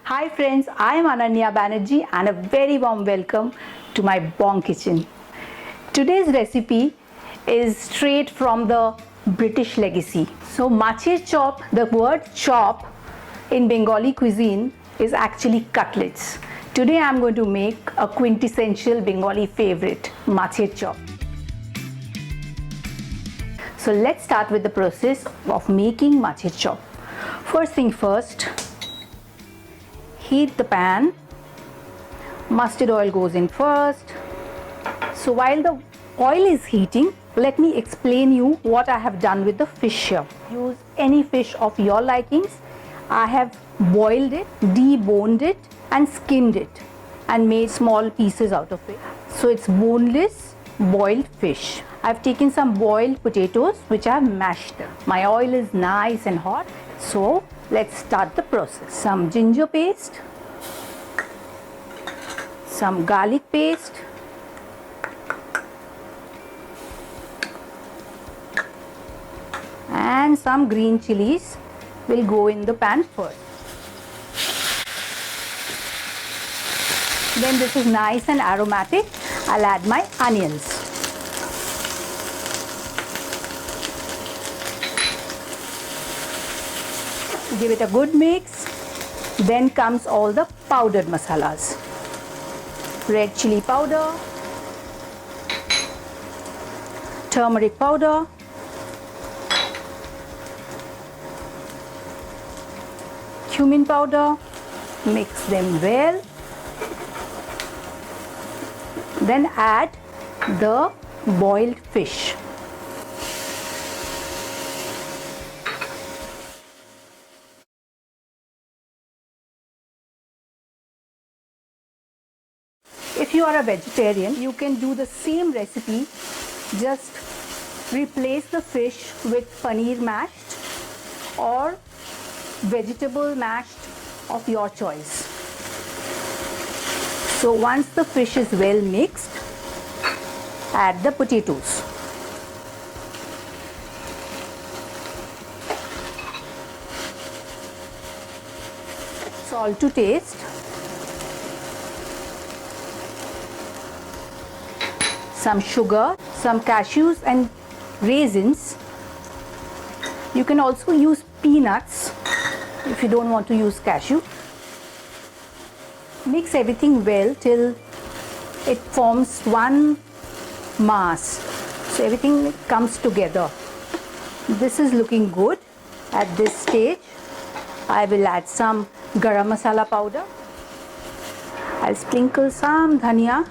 Hi friends, I am Ananya Banerjee and a very warm welcome to my Bong kitchen. Today's recipe is straight from the British legacy. So Maccher Chop, the word chop in Bengali cuisine is actually cutlets. Today I am going to make a quintessential Bengali favorite, Maccher Chop. So let's start with the process of making Maccher Chop. First thing first, heat the pan. Mustard oil goes in first. So while the oil is heating, let me explain you what I have done with the fish here. Use any fish of your likings. I have boiled it, deboned it and skinned it and made small pieces out of it. So it's boneless boiled fish. I've taken some boiled potatoes which I have mashed. My oil is nice and hot. So let's start the process. Some ginger paste, some garlic paste, and some green chillies will go in the pan first. When this is nice and aromatic, I'll add my onions. Give it a good mix. Then comes all the powdered masalas. Red chilli powder, turmeric powder, cumin powder. Mix them well. Then add the boiled fish. If you are a vegetarian, you can do the same recipe, just replace the fish with paneer mashed or vegetable mashed of your choice. So once the fish is well mixed, add the potatoes. Salt to taste. Some sugar, some cashews and raisins. You can also use peanuts if you don't want to use cashew. Mix everything well till it forms one mass. So everything comes together. This is looking good. At this stage, I will add some garam masala powder. I'll sprinkle some dhania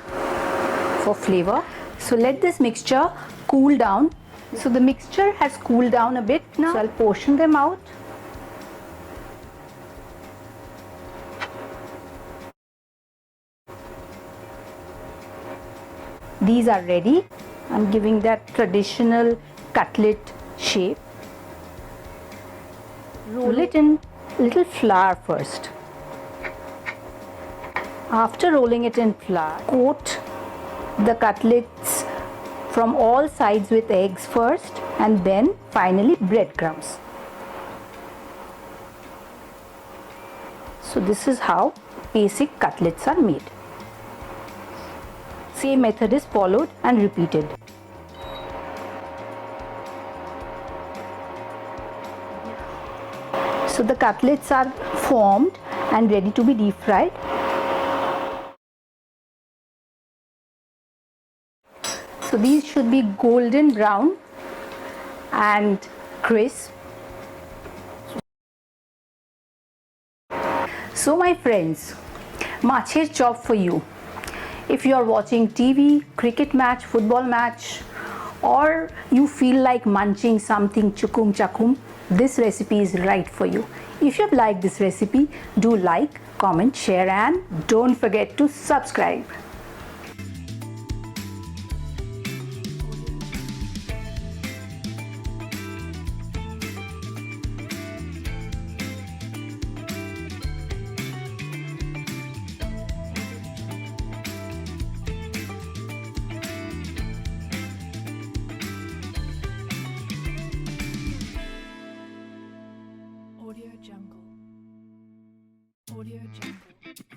for flavor. So let this mixture cool down. So the mixture has cooled down a bit now. So I'll portion them out. These are ready. I'm giving that traditional cutlet shape. Roll it in little flour first. After rolling it in flour, coat the cutlets from all sides with eggs first and then finally breadcrumbs. So this is how basic cutlets are made. Same method is followed and repeated. So the cutlets are formed and ready to be deep fried. So these should be golden brown and crisp. So my friends, Maccher Chop for you. If you are watching TV, cricket match, football match, or you feel like munching something chukum chakum, this recipe is right for you. If you have liked this recipe, do like, comment, share and don't forget to subscribe. Audio Jungle.